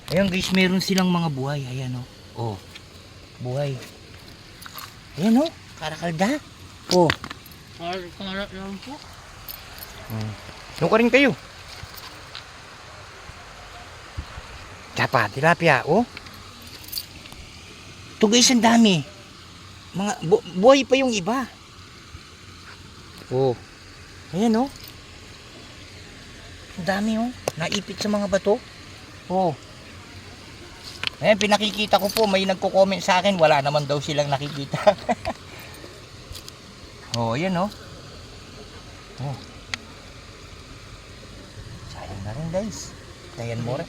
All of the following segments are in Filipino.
Ayan guys, meron silang mga buhay. Ayan oh. Oh. Buhay. Ayan oh. Karakalda. Oh. Karat lang po. Doon ka rin kayo. Tsapa, tilapia. Oh. Ito guys, ang dami. Mga buhay pa yung iba. Oh. Ayan oh. Ang dami oh. Naipit sa mga bato. Oh. Ayan, pinakikita ko po, may nagko-comment sa akin, wala naman daw silang nakikita. Oh, ayan oh. Oh. Sayang na rin guys. Ayan mo rin.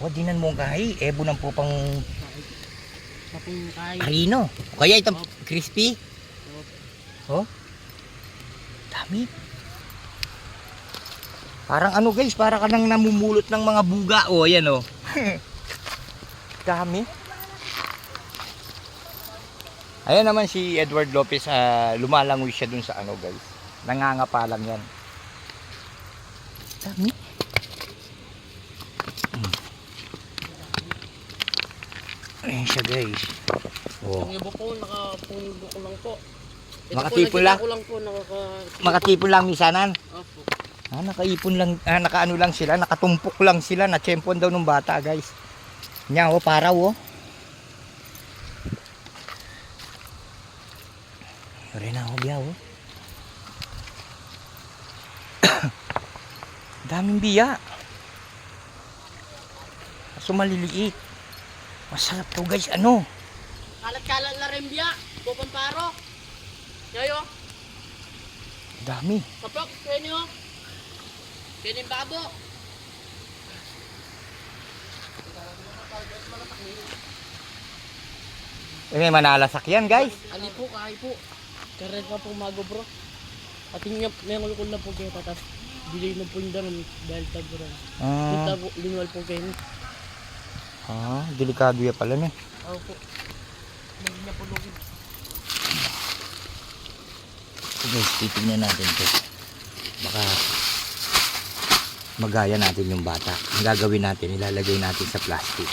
Oh, dinan mo kahay. Ebo ng po pang harino. O kaya itong crispy. Oh. Dami. Parang ano guys, para ka nang namumulot ng mga buga. Oh, ayan oh. Dami. Ayan naman si Edward Lopez, lumalangoy siya dun sa ano guys. Nangangapa lang yan. Dami. Ayan siya guys. Oh. Ang iba po, nakapundo ko lang po. Ito Makatipon po, lang? ko lang po, Makatipon lang misanan. Opo. Nakaipon lang, nakaano lang sila, nakatumpok lang sila, na tiyempon daw ng bata guys. Nya oh, paraw oh. Yore na ako biyaw oh. Daming biya. Kaso maliliit. Masarap to guys, ano? Kalat-kalat na rin biya. Pupamparo. Yayo. Dami. Kapok, kenyo. Kenyong babo. May manalasak yan guys. Ali po, kahay po. Karet pa pong mago bro. Ating may ngulukul na po kayo tatas. Bilay na po yung daron dahil taburan. Kita po, linuwal po kayo. Delikado yan pala na. Oo po. Hindi niya po lugin. Guys, titignan natin to. Baka magaya natin yung bata. Ang gagawin natin, ilalagay natin sa plastic.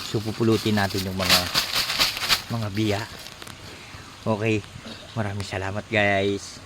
So pupulutin natin yung mga biya. Okay, maraming salamat guys.